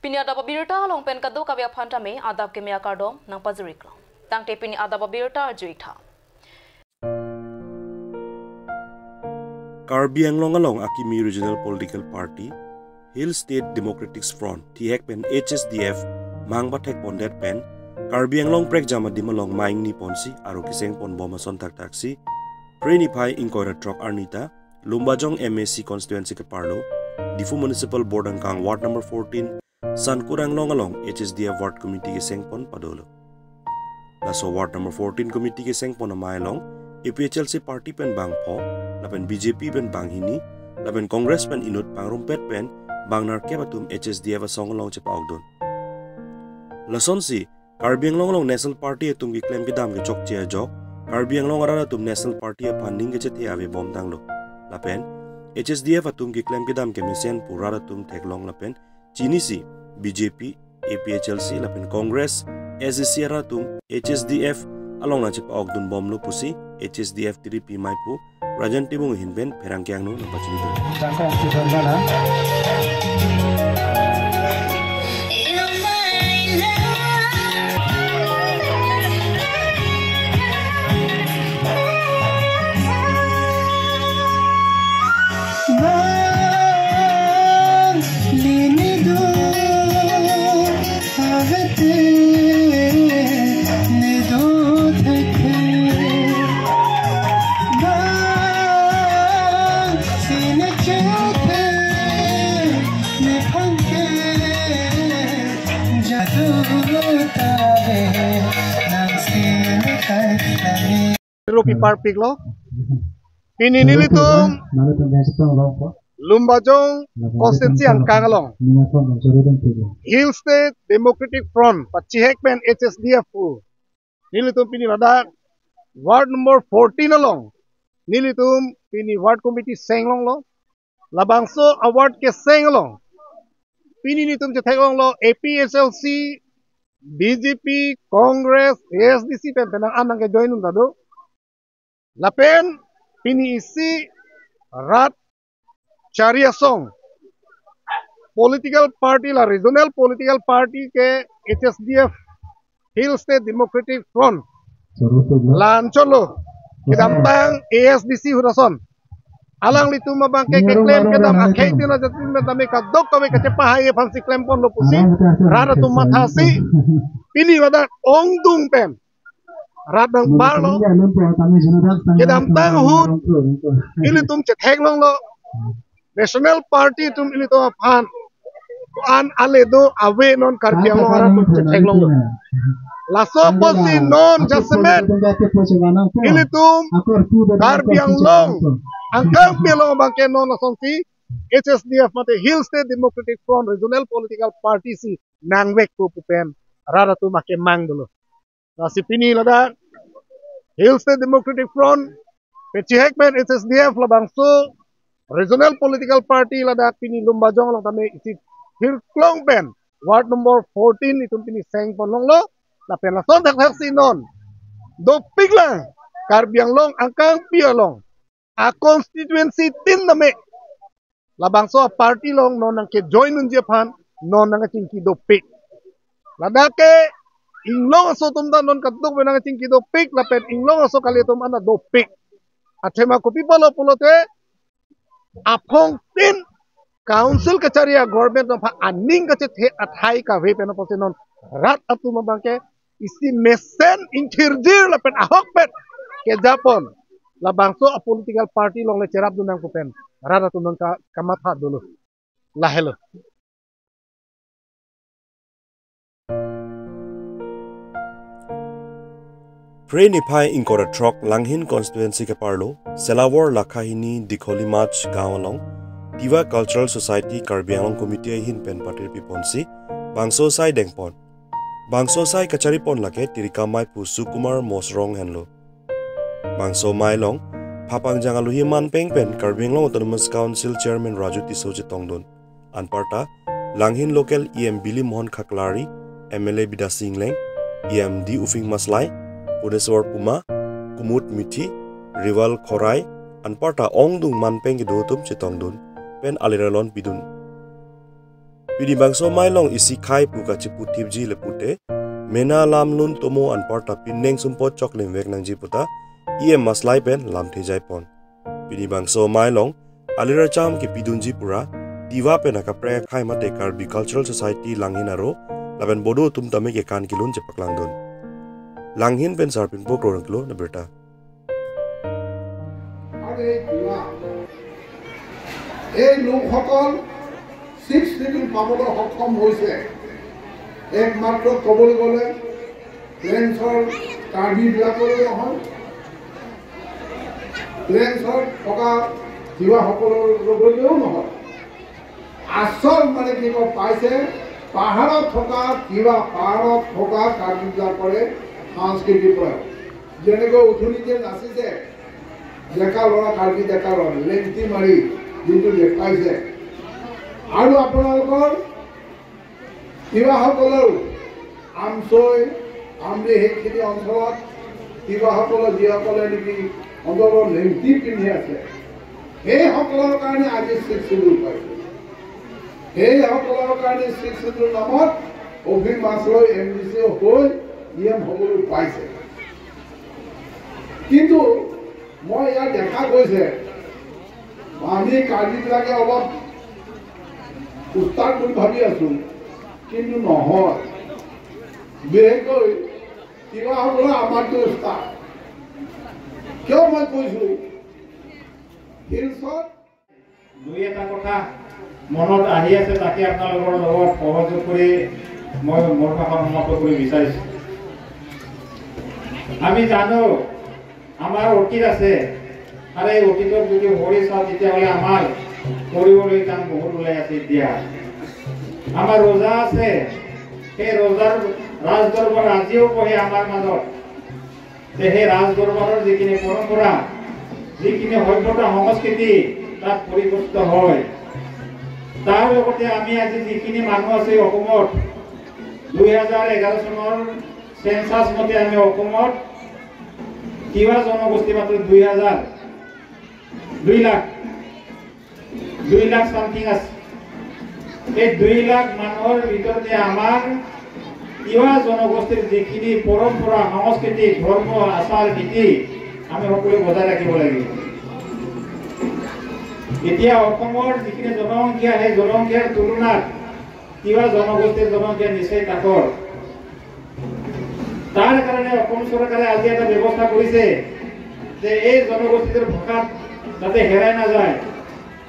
Pini adab birta long pen kadu kabya phanta me adab ke mea kardom nang pazurik long. Tang te pini adab birta juita. Karbi Anglong along Akimi Regional Political Party, Hill State Democratic Front, Tihek pen HSDF, Mangba Tek Pondet pen, Karbi Anglong prek jama dimalong maing ni ponsi, aro kiseng pon boma sontak taksi, Preni Pai Inkoira Trok Arnita, Lumbajong MAC Constituency ke Parlo, Difu Municipal Board Angkang Ward number 14, San Kurang Long along HSDF Ward Committee ke Sengpon Padolo. Laso Ward number 14 Committee ke Sengpon Amay long, APHLC Party pen bang po, lapen BJP pen bang hini, lapen Congress pen inut pang rumpet pen, bang narkebatum HSDF asong long cepa ogdon. Lason si, Karbi Anglong along National Party etum ki claim ki dam ke chok chia jok, Karbi Anglong arara tum National Party funding ke chethe ave bom tang lo. Lapen, HSDF atum ki claim ki dam ke mesen purara tum tek long lapen, Chini si, BJP, APHLC, lapen Congress, SEC aratum, HSDF, along na cepa ogdon bom lo pusi, HSDF 3P Maipu, Rajan Tibung Hinben, Perangkyang no, napachinido. Jangka yang sederhana. Rupi Parpik lo, ini nilitum Lumbajong Konstituensi Angkang along Hill State Democratic Front Pachihek pen HSDF nilitum pini ladak Ward number 14 along nilitum pini Ward Committee Senglong lo labangso award ke Seng along pini nilitum jethek long lo APHLC BJP Congress ASDC pen penang anang ke join tado lapen pini isi rat Charia Song political party la regional political party ke HSDF Hill State Democratic Front lancholo kedampang ASDC hurason alang litu mabang ke claim kedam akhai tino jatin metame kadok kami kecepa haye fansi claim pon lo pusi rara tu mathasi pini wada ongdung pen radang balo kedampang hut ili tum cethek long lo National Party tum ili to aphan an aledo ave non Karbi Anglong ara tum cethek long lo laso posi non jasmet ili tum Karbi Anglong angkang pelong bangke non asonsi HSDF mate Hill State Democratic Front Regional Political Party si nangwek ko pupen rara tu make mang dulu nasi pini lada Hill State Democratic Front Pechihek pen HSDF labangso Regional Political Party lada pini Lumbajong lang tame isi Hilklong pen Ward number 14 itong pini Seng Ponlong lo la pen lason tak si non do piglang Karbi Anglong angkang pialong a constituency tin name labangso a party long non nang ke join nun Japan non nang cingki do pig lada ke inglong aso tumda non katuk benang cingki do pig la pen inglong aso kali tum ana do pig athema ko pipalo pulote apong tin council kacaria government of aning kache the athai ka ve pen pose non rat atu mabangke isi mesen intirjir la pen ahok pet ke Japon labangso a political party long le cerap dunang pupen rara tunang ka kamatha dulu lahelo Preni Pai Inkoira Trok Langhin Constituency ke Parlo, Selawar Lakhahini Dikholi Mach Gaon along, Tiva Cultural Society Karbi Anglong Committee hin pen patir piponsi, Bangso Sai Dengpon. Bangso Sai Kachari pon lake Tirika Mai Pusu Kumar Mosrong henlo. Bangso Mai long, Papang Jangaluhi Man Peng pen Karbi Anglong Autonomous Council Chairman Raju Tisoje Tongdon. Anparta, Langhin Local EM Billy Mohon Kaklari, MLA Bida Singleng, EMD Ufing Maslai, Udeswar Puma, Kumut Mithi, Rival Khorai, Anparta Ongdung Manpeng Gidotum Chitongdun, Pen Aliralon Bidun. Pidi bangso mailong isi khai puka ciputip ji lepute mena lam lun tomo anparta pineng sumpo choklim vek nang jiputa ie maslai pen lam thejai pon. Pidi bangso mailong alira cham ki pidunji pura diwa pen akapre khai mate Karbi Cultural Society langhin aro laben bodo tum tame ke kan kilun jepak langdon. Langhin pen sarpin pokro rangklo na berta. এই লোকসকল 6 schedule পাবলৈ সক্ষম হৈছে একমাত্ৰ ক'বলৈ গ'লে প্লেন্সৰ কাৰ্বিবিলাকলৈ নহয় প্লেন্সৰ থকা তিৱাসকলৰ লগলৈও নহয় আচল মানে কি পাইছে পাহাৰত থকা তিৱা পাহাৰত থকা কাৰ্বিবিলাকৰে সাংস্কৃতিক প্ৰয়োগ যেনেকৈ উঠুনিতে নাচিছে ডেকা ল'ৰা কাৰ্বি ডেকা ল'ৰা লেংটি মাৰি দিনটো দেখাইছে আৰু আপোনালোকৰ তিৱাসকলৰ আমচৈ আমৰি সেইখিনি অঞ্চলত তিৱাসকলৰ যিসকলে নেকি অঞ্চলৰ লেংটি পিন্ধি আছে সেইসকলৰ কাৰণে আজি 6 শিডিউল পাইছে সেইসকলৰ কাৰণে 6 শিডিউল নামত অভিমাছলৈ MDC হৈ নিয়ম হ'বলৈ পাইছে কিন্তু মই ইয়াত দেখা গৈছে আমি কাৰ্বিবিলাকে অলপ উস্তাদ বুলি ভাবি আছো কিন্তু নহয় বিশেষকৈ তিৱাসকলে আমাৰটো উস্তাদ কিয় মই কৈছো হিলছত দুই এটা কথা মনত আহি আছে তাকে আপোনালোকৰ লগত সহযোগ কৰি মই মোৰ ভাষণ সমাপ্ত কৰি বিচাৰিছো আমি জানো আমাৰ অতীত আছে আৰু এই অতীতত যদি হৰি চাওঁ তেতিয়াহ'লে আমাৰ কৰিবলৈ কাম বহুত ওলাই আছে এতিয়া আমাৰ ৰোজা আছে সেই ৰোজাৰ ৰাজ দৰবাৰ আজিও পঢ়ে আমাৰ মাজত সেই ৰাজ দৰবাৰৰ যিখিনি পৰম্পৰা যিখিনি সভ্যতা সংস্কৃতি তাত পৰিপুষ্ট হয় তাৰ লগতে আমি আজি যিখিনি মানুহ আছে অসমত 2011 চনৰ সেন্সাস মতে আমি অসমত তিৱা জনগোষ্ঠী মাত্ৰ 2 লাখ সামথিং আছে এই 2 লাখ মানুহৰ ভিতৰতে আমাৰ তিৱা জনগোষ্ঠীৰ যিখিনি পৰম্পৰা সংস্কৃতি ধৰ্ম আচাৰ নীতি আমি সকলোৱে বজাই ৰাখিব লাগিব এতিয়া অসমৰ যিখিনি জনসংখ্যা সেই জনসংখ্যাৰ তুলনাত তিৱা জনগোষ্ঠীৰ জনসংখ্যা নিশ্চয় তাকৰ তাৰ কাৰণে অসম চৰকাৰে আজি এটা ব্যৱস্থা কৰিছে যে এই জনগোষ্ঠীৰ ভাষা যাতে হেৰাই নাযায়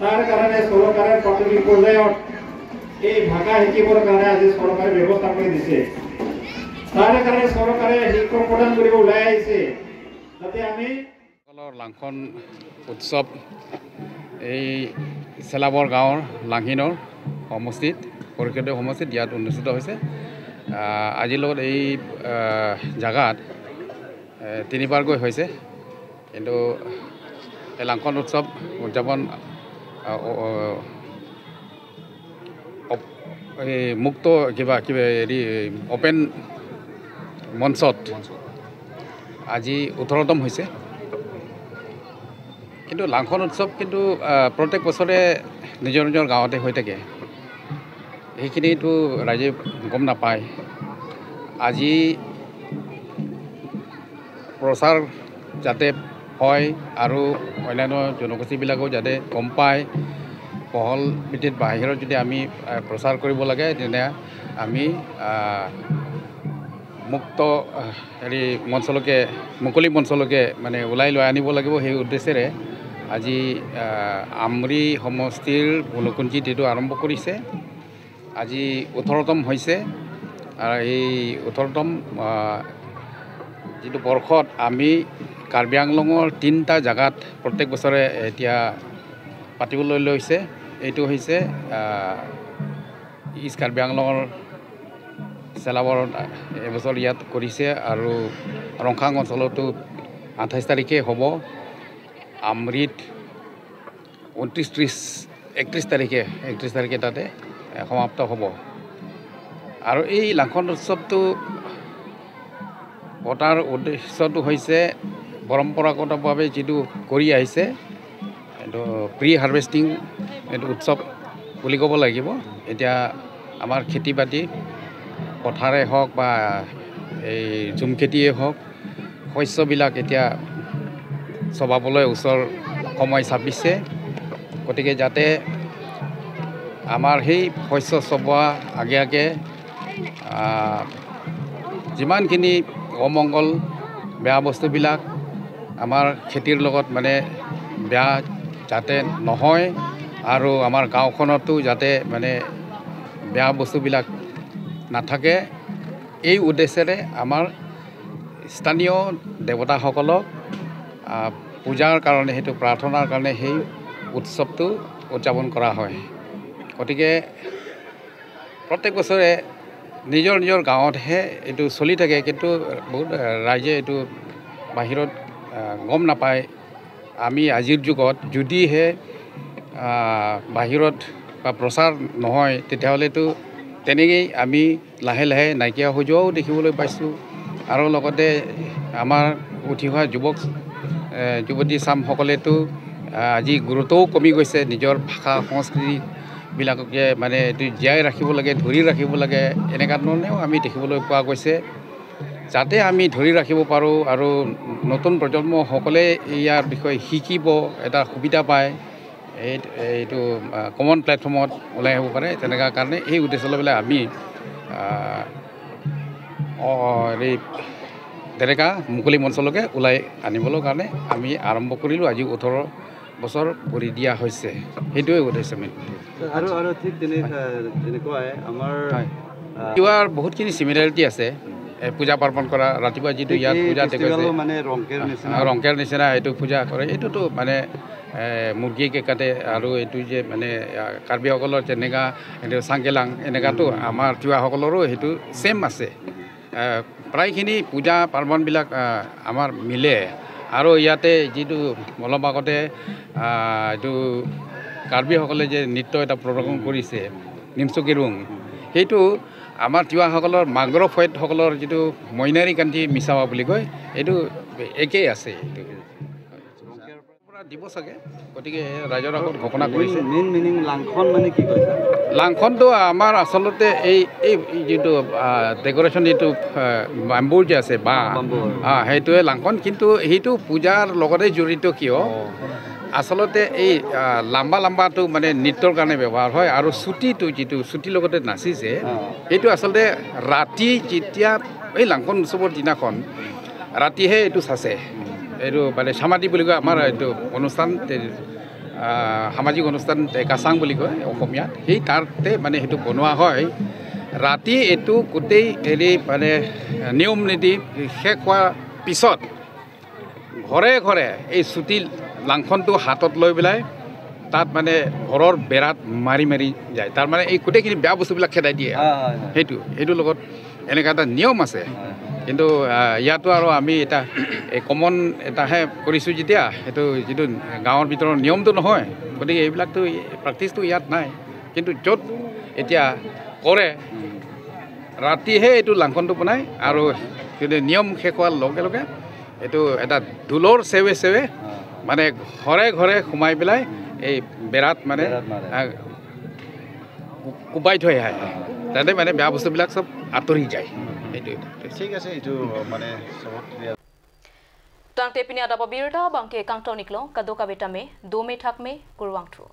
তাৰ কাৰণে চৰকাৰে প্ৰাথমিক পৰ্যায়ত এই ভাষা শিকিবৰ কাৰণে আজি চৰকাৰে ব্যৱস্থা কৰি দিছে তাৰ কাৰণে চৰকাৰে শিক্ষক প্ৰদান কৰিব ওলাই আহিছে যাতে আমি লাংখন উৎসৱ এই চেলাবৰ গাঁৱৰ লাংহিনৰ সমষ্টিত পৰিষদীয় সমষ্টিত ইয়াত অনুষ্ঠিত হৈছে আজিৰ লগত এই জাগাত তিনিবাৰকৈ হৈছে কিন্তু এই লাংখন উৎসৱ উদযাপন এই মুক্ত কিবা হেৰি অপেন মঞ্চত আজি 18তম হৈছে কিন্তু লাংখন উৎসৱ কিন্তু প্ৰত্যেক বছৰে নিজৰ নিজৰ গাঁৱতে হৈ থাকে সেইখিনিতো ৰাইজে গম নাপায় আজি প্ৰচাৰ যাতে হয় আৰু অন্যান্য জনগোষ্ঠীবিলাকেও যাতে গম পায় পহল ভিত্তিত বাহিৰত যদি আমি প্ৰচাৰ কৰিব লাগে তেনে আমি মুক্ত হেৰি মঞ্চলৈকে মুকলি মঞ্চলৈকে মানে ওলাই লৈ আনিব লাগিব সেই উদ্দেশ্যেৰে আজি আমৰি সমষ্টিৰ ভুলকুঞ্জিত এইটো আৰম্ভ কৰিছে আজি 18তম হৈছে আৰু এই 18তম যিটো বৰ্ষত আমি কাৰ্বি আংলঙৰ 3টা জাগাত প্ৰত্যেক বছৰে এতিয়া পাতিবলৈ লৈছে এইটো হৈছে ইষ্ট কাৰ্বি আংলঙৰ চেলাবৰত এবছৰ ইয়াত কৰিছে আৰু ৰংখাং অঞ্চলতো 28 তাৰিখে হ'ব আমৰিত 31 তাৰিখে তাতে সমাপ্ত হ'ব আৰু এই লাংখন উৎসৱটো পতাৰ উদ্দেশ্যটো হৈছে পৰম্পৰাগতভাৱে যিটো কৰি আহিছে এইটো প্ৰি হাৰ্ভেষ্টিং এইটো উৎসৱ বুলি ক'ব লাগিব এতিয়া আমাৰ খেতি বাতি পথাৰে হওক বা এই ঝুম খেতিয়ে হওক শস্যবিলাক এতিয়া চপাবলৈ ওচৰ সময় চাপিছে গতিকে যাতে আমাৰ সেই শস্য চপোৱা আগে আগে যিমানখিনি অমংগল বেয়া বস্তুবিলাক আমাৰ খেতিৰ লগত মানে বেয়া যাতে নহয় আৰু আমাৰ গাঁওখনতো যাতে মানে বেয়া বস্তুবিলাক নাথাকে এই উদ্দেশ্যেৰে আমাৰ স্থানীয় দেৱতাসকলক পূজাৰ কাৰণে সেইটো প্ৰাৰ্থনাৰ কাৰণে সেই উৎসৱটো উদযাপন কৰা হয় গতিকে প্ৰত্যেক বছৰে নিজৰ নিজৰ গাঁৱতহে এইটো চলি থাকে কিন্তু বহুত ৰাইজে এইটো বাহিৰত গম নাপায় আমি আজিৰ যুগত যদিহে বাহিৰত বা প্ৰচাৰ নহয় তেতিয়াহ'লেতো তেনেকেই আমি লাহে লাহে নাইকিয়া হৈ যোৱাও দেখিবলৈ পাইছোঁ আৰু লগতে আমাৰ উঠি অহা যুৱতী চামসকলেতো আজি গুৰুত্বও কমি গৈছে নিজৰ ভাষা সংস্কৃতিবিলাককে মানে এইটো জীয়াই ৰাখিব লাগে ধৰি ৰাখিব লাগে এনেকুৱা ধৰণেও আমি দেখিবলৈ পোৱা গৈছে যাতে আমি ধৰি ৰাখিব পাৰোঁ আৰু নতুন প্ৰজন্মসকলে ইয়াৰ বিষয়ে শিকিব এটা সুবিধা পায় এইটো কমন প্লেটফৰ্মত ওলাই আহিব পাৰে তেনেকুৱা কাৰণে এই উদ্দেশ্য লৈ পেলাই আমি এই ডেৰেকা মুকলি মঞ্চলৈকে ওলাই আনিবলৈ কাৰণে আমি আৰম্ভ কৰিলোঁ আজি 18 বছৰ কৰি দিয়া হৈছে সেইটোৱে উদ্দেশ্য মেইন আৰু ঠিক তেনেকুৱাই আমাৰ ইয়াৰ বহুতখিনি চিমিলাৰিটি আছে পূজা পাৰ্বণ কৰা ৰাতিপুৱা যিটো ইয়াত পূজা দেখুৱাইছে মানে ৰংকেৰ নিচিনা এইটো পূজা কৰে এইটোতো মানে মুৰ্গীকে কাটে আৰু এইটো যে মানে কাৰ্বিসকলৰ যেনেকুৱা এইটো চাংকেলাং এনেকুৱাতো আমাৰ তিৱাসকলৰো সেইটো ছেম আছে প্ৰায়খিনি পূজা পাৰ্বণবিলাক আমাৰ মিলে আৰু ইয়াতে যিটো অলপ আগতে এইটো কাৰ্বিসকলে যে নৃত্য এটা প্ৰদৰ্শন কৰিছে নিমচুকিৰুং সেইটো আমাৰ তিৱাসকলৰ মাগ্ৰ ফৈদসকলৰ যিটো মইনাৰী কান্তি মিছাৱা বুলি কয় এইটো একেই আছে দিব চাগে গতিকে ৰাইজৰ আগত ঘোষণা কৰিছে মেইন মিনিং লাংখন মানে কি কৈছে লাংখনটো আমাৰ আচলতে এই যিটো ডেকৰেশ্যন যিটো বাম্বুৰ যে আছে বাঁহ সেইটোৱে লাংখন কিন্তু সেইটো পূজাৰ লগতে জড়িত কিয় আচলতে এই লাম্বাটো মানে নৃত্যৰ কাৰণে ব্যৱহাৰ হয় আৰু চুটিটো যিটো চুটিৰ লগতে নাচিছে সেইটো আচলতে ৰাতি যেতিয়া এই লাংখন উৎসৱৰ দিনাখন ৰাতিহে এইটো চাচে এইটো মানে সামাজিক বুলি কয় আমাৰ এইটো অনুষ্ঠান সামাজিক অনুষ্ঠান কাচাং বুলি কয় অসমীয়াত সেই তাতে মানে সেইটো বনোৱা হয় ৰাতি এইটো গোটেই হেৰি মানে নিয়ম নীতি শেষ হোৱাৰ পিছত ঘৰে ঘৰে এই চুটি লাংখনটো হাতত লৈ পেলাই তাত মানে ঘৰৰ বেৰাত মাৰি যায় তাৰমানে এই গোটেইখিনি বেয়া বস্তুবিলাক খেদাই দিয়ে সেইটোৰ লগত এনেকুৱা এটা নিয়ম আছে কিন্তু ইয়াতো আৰু আমি এটা এই কমন এটাহে কৰিছোঁ যেতিয়া সেইটো যিটো গাঁৱৰ ভিতৰৰ নিয়মটো নহয় গতিকে এইবিলাকতো প্ৰেক্টিচটো ইয়াত নাই কিন্তু য'ত এতিয়া কৰে ৰাতিহে এইটো লাংখনটো বনায় আৰু কিন্তু নিয়ম শেষ হোৱাৰ লগে লগে এইটো এটা ঢোলৰ চেৱে মানে ঘৰে ঘৰে সোমাই পেলাই এই বেৰাত মানে কোবাই থৈ আহে তাতে মানে বেয়া বস্তুবিলাক চব আঁতৰি যায় এইটো ঠিক আছে এইটো মানে Tang tepini ada pabirda bangke kang toniklo kadoka betame 2 me thak me kurwang thru